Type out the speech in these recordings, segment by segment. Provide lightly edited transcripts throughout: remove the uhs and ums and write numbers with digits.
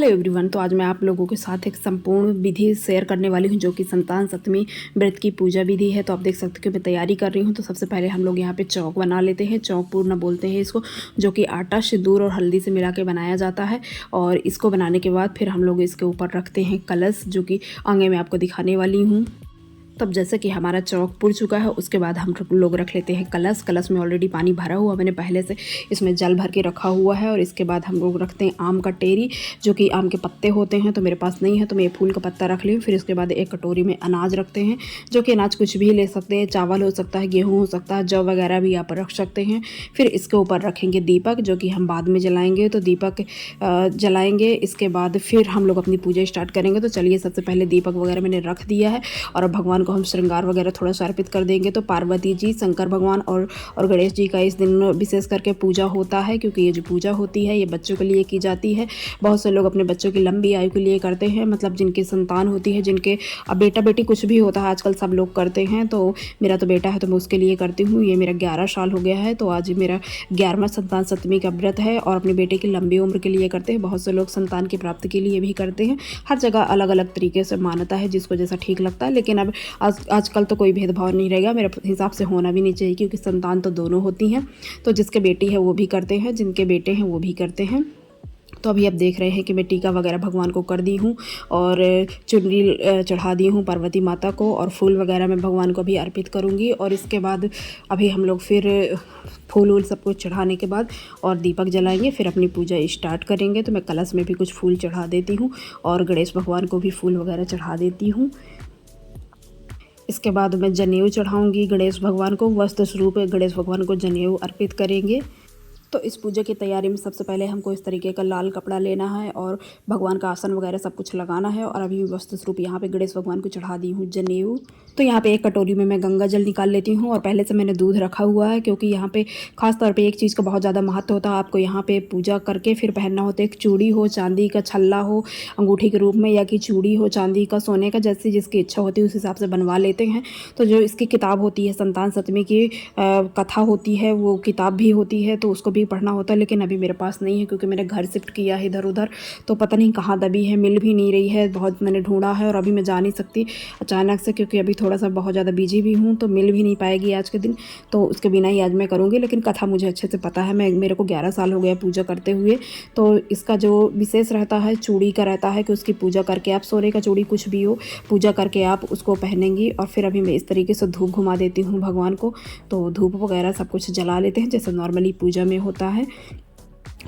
Hello everyone. तो आज मैं आप लोगों के साथ एक संपूर्ण विधि शेयर करने वाली हूं जो कि संतान सप्तमी व्रत की पूजा विधि है। तो आप देख सकते हो कि मैं तैयारी कर रही हूं। तो सबसे पहले हम लोग यहां पे चौक बना लेते हैं। चौक पूर्णा बोलते हैं इसको, जो कि आटा सिंदूर और हल्दी से मिला के बनाया जाता है। और इसको बनाने के बाद फिर हम लोग इसके ऊपर रखते हैं कलश, जो कि आगे मैं आपको दिखाने वाली हूँ। तब जैसे कि हमारा चौक पुर चुका है, उसके बाद हम लोग रख लेते हैं कलश। कलश में ऑलरेडी पानी भरा हुआ, मैंने पहले से इसमें जल भर के रखा हुआ है। और इसके बाद हम लोग रखते हैं आम का टेरी, जो कि आम के पत्ते होते हैं। तो मेरे पास नहीं है तो मैं ये फूल का पत्ता रख ली। फिर इसके बाद एक कटोरी में अनाज रखते हैं, जो कि अनाज कुछ भी ले सकते हैं, चावल हो सकता है, गेहूँ हो सकता है, जौ वगैरह भी यहाँ पर रख सकते हैं। फिर इसके ऊपर रखेंगे दीपक, जो कि हम बाद में जलाएंगे। तो दीपक जलाएंगे, इसके बाद फिर हम लोग अपनी पूजा स्टार्ट करेंगे। तो चलिए, सबसे पहले दीपक वगैरह मैंने रख दिया है और अब भगवान को हम श्रृंगार वगैरह थोड़ा सा अर्पित कर देंगे। तो पार्वती जी, शंकर भगवान और गणेश जी का इस दिन विशेष करके पूजा होता है, क्योंकि ये जो पूजा होती है ये बच्चों के लिए की जाती है। बहुत से लोग अपने बच्चों की लंबी आयु के लिए करते हैं, मतलब जिनकी संतान होती है, जिनके अब बेटा बेटी कुछ भी होता है, आजकल सब लोग करते हैं। तो मेरा तो बेटा है तो मैं उसके लिए करती हूँ। ये मेरा 11 साल हो गया है, तो आज मेरा 11वां संतान सप्तमी का व्रत है और अपने बेटे की लंबी उम्र के लिए करते हैं। बहुत से लोग संतान की प्राप्ति के लिए भी करते हैं। हर जगह अलग अलग तरीके से मान्यता है, जिसको जैसा ठीक लगता है। लेकिन अब आजकल तो कोई भेदभाव नहीं रहेगा, मेरे हिसाब से होना भी नहीं चाहिए, क्योंकि संतान तो दोनों होती हैं। तो जिसके बेटी है वो भी करते हैं, जिनके बेटे हैं वो भी करते हैं। तो अभी आप देख रहे हैं कि मैं टीका वगैरह भगवान को कर दी हूँ और चुनरी चढ़ा दी हूँ पार्वती माता को, और फूल वगैरह मैं भगवान को भी अर्पित करूँगी। और इसके बाद अभी हम लोग फिर फूल वूल सब कुछ चढ़ाने के बाद और दीपक जलाएंगे, फिर अपनी पूजा स्टार्ट करेंगे। तो मैं कलश में भी कुछ फूल चढ़ा देती हूँ और गणेश भगवान को भी फूल वगैरह चढ़ा देती हूँ। इसके बाद मैं जनेऊ चढ़ाऊंगी गणेश भगवान को, वस्त्र स्वरूप गणेश भगवान को जनेऊ अर्पित करेंगे। तो इस पूजा की तैयारी में सबसे पहले हमको इस तरीके का लाल कपड़ा लेना है और भगवान का आसन वगैरह सब कुछ लगाना है। और अभी वस्त्र स्वरूप यहाँ पे गणेश भगवान को चढ़ा दी हूँ जनेऊ। तो यहाँ पे एक कटोरी में मैं गंगा जल निकाल लेती हूँ और पहले से मैंने दूध रखा हुआ है, क्योंकि यहाँ पे खास तौर पे एक चीज़ का बहुत ज़्यादा महत्व होता है। आपको यहाँ पे पूजा करके फिर पहनना होता है। एक चूड़ी हो, चांदी का छल्ला हो अंगूठी के रूप में, या कि चूड़ी हो चांदी का, सोने का, जैसी जिसकी इच्छा होती है उस हिसाब से बनवा लेते हैं। तो जो इसकी किताब होती है, संतान सप्तमी की कथा होती है, वो किताब भी होती है, तो उसको भी पढ़ना होता है। लेकिन अभी मेरे पास नहीं है, क्योंकि मैंने घर शिफ्ट किया है इधर उधर, तो पता नहीं कहाँ दबी है, मिल भी नहीं रही है। बहुत मैंने ढूंढा है और अभी मैं जा नहीं सकती अचानक से, क्योंकि अभी थोड़ा सा बहुत ज़्यादा बिजी भी हूँ, तो मिल भी नहीं पाएगी आज के दिन। तो उसके बिना ही आज मैं करूँगी। लेकिन कथा मुझे अच्छे से पता है, मेरे को 11 साल हो गया पूजा करते हुए। तो इसका जो विशेष रहता है चूड़ी का रहता है कि उसकी पूजा करके आप, सोने का चूड़ी कुछ भी हो, पूजा करके आप उसको पहनेंगी। और फिर अभी मैं इस तरीके से धूप घुमा देती हूँ भगवान को। तो धूप वगैरह सब कुछ जला लेते हैं जैसे नॉर्मली पूजा में होता है।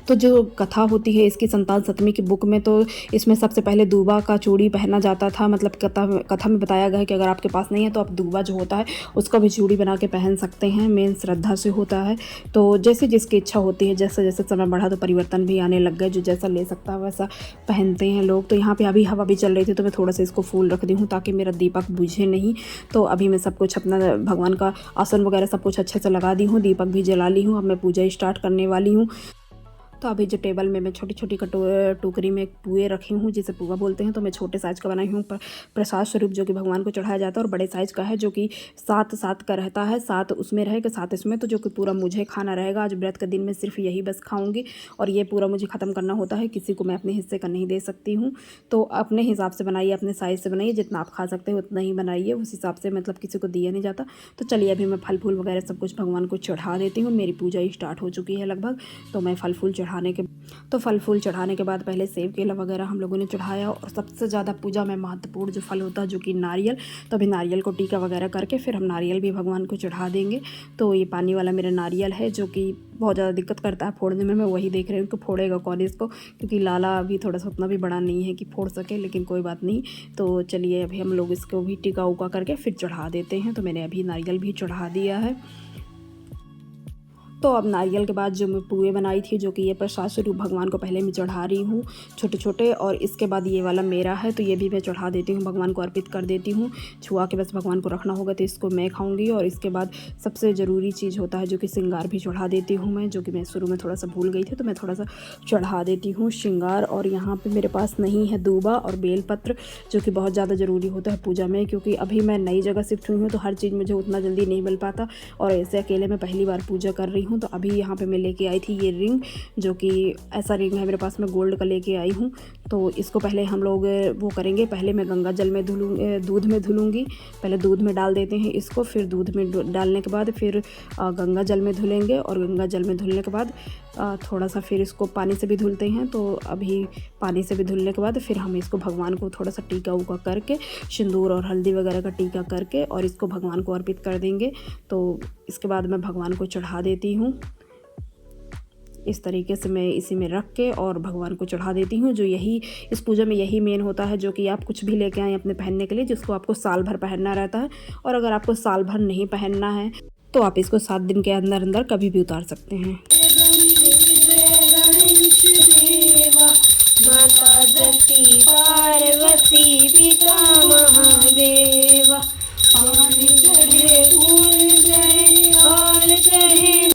तो जो कथा होती है इसकी संतान सप्तमी की बुक में, तो इसमें सबसे पहले दूबा का चूड़ी पहना जाता था। मतलब कथा में बताया गया है कि अगर आपके पास नहीं है तो आप दूबा जो होता है उसका भी चूड़ी बना के पहन सकते हैं। मेन श्रद्धा से होता है। तो जैसे जिसकी इच्छा होती है, जैसे जैसे समय बढ़ा तो परिवर्तन भी आने लग गए, जो जैसा ले सकता है वैसा पहनते हैं लोग। तो यहाँ पर अभी हवा भी चल रही थी, तो मैं थोड़ा सा इसको फूल रख दी हूँ ताकि मेरा दीपक बुझे नहीं। तो अभी मैं सब कुछ अपना भगवान का आसन वगैरह सब कुछ अच्छे से लगा दी हूँ, दीपक भी जला ली हूँ। अब मैं पूजा स्टार्ट करने वाली हूँ। तो अभी जो टेबल में मैं छोटी छोटी टोकरी में पुए रखी हूँ, जिसे पुआ बोलते हैं। तो मैं छोटे साइज़ का बनाई हूँ प्रसाद स्वरूप, जो कि भगवान को चढ़ाया जाता है। और बड़े साइज़ का है जो कि 7 का रहता है, 7 उसमें रहेगा 7 इसमें, तो जो कि पूरा मुझे खाना रहेगा। आज व्रत के दिन में सिर्फ यही बस खाऊंगी और ये पूरा मुझे ख़त्म करना होता है, किसी को मैं अपने हिस्से का नहीं दे सकती हूँ। तो अपने हिसाब से बनाइए, अपने साइज़ से बनाइए, जितना आप खा सकते हो उतना ही बनाइए, उस हिसाब से, मतलब किसी को दिया नहीं जाता। तो चलिए अभी मैं फल फूल वगैरह सब कुछ भगवान को चढ़ा देती हूँ। मेरी पूजा स्टार्ट हो चुकी है लगभग। तो मैं फल फूल चढ़ाने के बाद पहले सेब केला वगैरह हम लोगों ने चढ़ाया। और सबसे ज़्यादा पूजा में महत्वपूर्ण जो फल होता है जो कि नारियल, तो अभी नारियल को टीका वगैरह करके फिर हम नारियल भी भगवान को चढ़ा देंगे। तो ये पानी वाला मेरा नारियल है, जो कि बहुत ज़्यादा दिक्कत करता है फोड़ने में। मैं वही देख रही हूँ कि फोड़ेगा कौन इसको, क्योंकि लाला अभी थोड़ा सा उतना भी बड़ा नहीं है कि फोड़ सके, लेकिन कोई बात नहीं। तो चलिए अभी हम लोग इसको भी टीका उका करके फिर चढ़ा देते हैं। तो मैंने अभी नारियल भी चढ़ा दिया है। तो अब नारियल के बाद जो मैं पुए बनाई थी, जो कि ये प्रसाद स्वरूप भगवान को पहले मैं चढ़ा रही हूँ छोटे छोटे, और इसके बाद ये वाला मेरा है, तो ये भी मैं चढ़ा देती हूँ, भगवान को अर्पित कर देती हूँ। छुआ के बस भगवान को रखना होगा, तो इसको मैं खाऊंगी। और इसके बाद सबसे ज़रूरी चीज़ होता है जो कि श्रृंगार भी चढ़ा देती हूँ मैं, जो कि मैं शुरू में थोड़ा सा भूल गई थी, तो मैं थोड़ा सा चढ़ा देती हूँ श्रृंगार। और यहाँ पर मेरे पास नहीं है दूबा और बेलपत्र, जो कि बहुत ज़्यादा ज़रूरी होता है पूजा में, क्योंकि अभी मैं नई जगह शिफ्ट हुई हूँ, तो हर चीज़ मुझे उतना जल्दी नहीं मिल पाता। और ऐसे अकेले मैं पहली बार पूजा कर रही हूँ। तो अभी यहाँ पे मैं लेके आई थी ये रिंग, जो कि ऐसा रिंग है मेरे पास, मैं गोल्ड का लेके आई हूँ। तो इसको पहले हम लोग वो करेंगे, पहले मैं गंगा जल में दूध में धुलूँगी। पहले दूध में डाल देते हैं इसको, फिर दूध में डालने के बाद फिर गंगा जल में धुलेंगे, और गंगा जल में धुलने के बाद थोड़ा सा फिर इसको पानी से भी धुलते हैं। तो अभी पानी से भी धुलने के बाद फिर हम इसको भगवान को थोड़ा सा टीका उका करके, सिंदूर और हल्दी वगैरह का टीका करके, और इसको भगवान को अर्पित कर देंगे। तो इसके बाद मैं भगवान को चढ़ा देती हूँ। इस तरीके से मैं इसी में रख के और भगवान को चढ़ा देती हूँ। जो यही इस पूजा में यही मेन होता है, जो कि आप कुछ भी लेके आएँ अपने पहनने के लिए, जिसको आपको साल भर पहनना रहता है। और अगर आपको साल भर नहीं पहनना है तो आप इसको 7 दिन के अंदर अंदर कभी भी उतार सकते हैं। माता जति पार्वती पिता महादेवा, पानी चढ़े फूल चढ़े और चढ़े।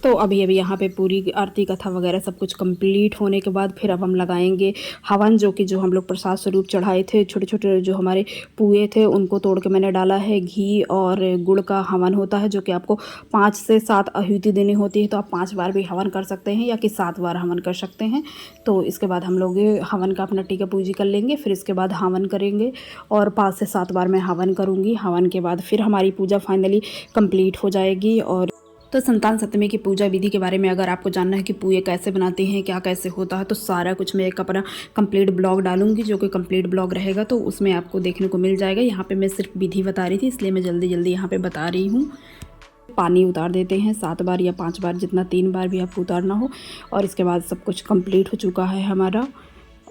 तो अभी यहाँ पे पूरी आरती कथा वगैरह सब कुछ कंप्लीट होने के बाद फिर अब हम लगाएंगे हवन, जो कि जो हम लोग प्रसाद स्वरूप चढ़ाए थे, छोटे छोटे जो हमारे पुए थे उनको तोड़ के मैंने डाला है। घी और गुड़ का हवन होता है, जो कि आपको 5 से 7 आहुति देनी होती है। तो आप 5 बार भी हवन कर सकते हैं या कि 7 बार हवन कर सकते हैं। तो इसके बाद हम लोग हवन का अपना टीका पूजी कर लेंगे, फिर इसके बाद हवन करेंगे, और 5 से 7 बार मैं हवन करूँगी। हवन के बाद फिर हमारी पूजा फाइनली कंप्लीट हो जाएगी। और तो संतान सप्तमी की पूजा विधि के बारे में अगर आपको जानना है कि पुए कैसे बनाते हैं, क्या कैसे होता है, तो सारा कुछ मैं एक अपना कंप्लीट ब्लॉग डालूंगी, जो कि कंप्लीट ब्लॉग रहेगा। तो उसमें आपको देखने को मिल जाएगा। यहाँ पे मैं सिर्फ विधि बता रही थी, इसलिए मैं जल्दी जल्दी यहाँ पे बता रही हूँ। पानी उतार देते हैं 7 बार या 5 बार, जितना 3 बार भी आपको उतारना हो। और इसके बाद सब कुछ कंप्लीट हो चुका है हमारा।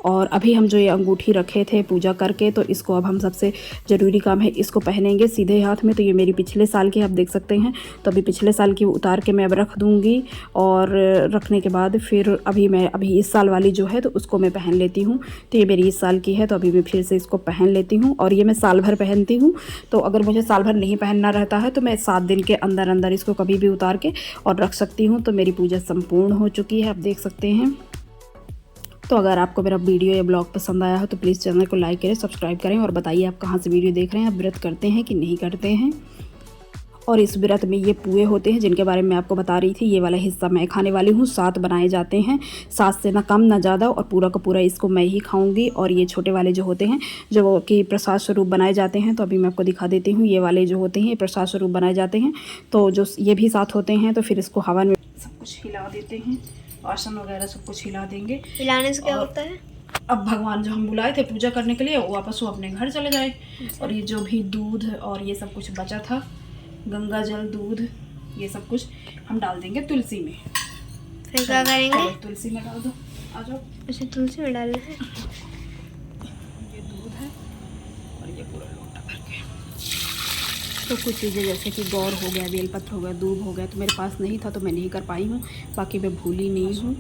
और अभी हम जो ये अंगूठी रखे थे पूजा करके, तो इसको अब हम सबसे ज़रूरी काम है, इसको पहनेंगे सीधे हाथ में। तो ये मेरी पिछले साल की आप देख सकते हैं। तो अभी पिछले साल की उतार के मैं अब रख दूँगी, और रखने के बाद फिर अभी इस साल वाली जो है तो उसको मैं पहन लेती हूँ। तो ये मेरी इस साल की है, तो अभी मैं फिर से इसको पहन लेती हूँ। और ये मैं साल भर पहनती हूँ। तो अगर मुझे साल भर नहीं पहनना रहता है तो मैं 7 दिन के अंदर अंदर इसको कभी भी उतार के और रख सकती हूँ। तो मेरी पूजा संपूर्ण हो चुकी है, आप देख सकते हैं। तो अगर आपको मेरा वीडियो या ब्लॉग पसंद आया हो तो प्लीज़ चैनल को लाइक करें, सब्सक्राइब करें, और बताइए आप कहाँ से वीडियो देख रहे हैं, आप व्रत करते हैं कि नहीं करते हैं। और इस व्रत में ये पुए होते हैं जिनके बारे में मैं आपको बता रही थी। ये वाला हिस्सा मैं खाने वाली हूँ। 7 बनाए जाते हैं, 7 से ना कम ना ज़्यादा, और पूरा का पूरा इसको मैं ही खाऊंगी। और ये छोटे वाले जो होते हैं, जो कि प्रसाद स्वरूप बनाए जाते हैं, तो अभी मैं आपको दिखा देती हूँ। ये वाले जो होते हैं ये प्रसाद स्वरूप बनाए जाते हैं। तो जो ये भी 7 होते हैं, तो फिर इसको हवन में सब कुछ हिला देते हैं, आसन वगैरह सब कुछ हिला देंगे। हिलाने से क्या होता है? अब भगवान जो हम बुलाए थे पूजा करने के लिए, वो वापस वो अपने घर चले जाए। और ये जो भी दूध और ये सब कुछ बचा था, गंगा जल, दूध, ये सब कुछ हम डाल देंगे तुलसी में। फिर क्या करेंगे? तुलसी में डाल दो, आ जाओ। अच्छा, तुलसी में डालना है। ये दूध है और ये पूरा लोटा भर के। तो कुछ चीज़ें जैसे कि गौर हो गया, बेलपत्र हो गया, दूब हो गया, तो मेरे पास नहीं था तो मैं नहीं कर पाई हूँ। बाकी मैं भूली नहीं हूँ।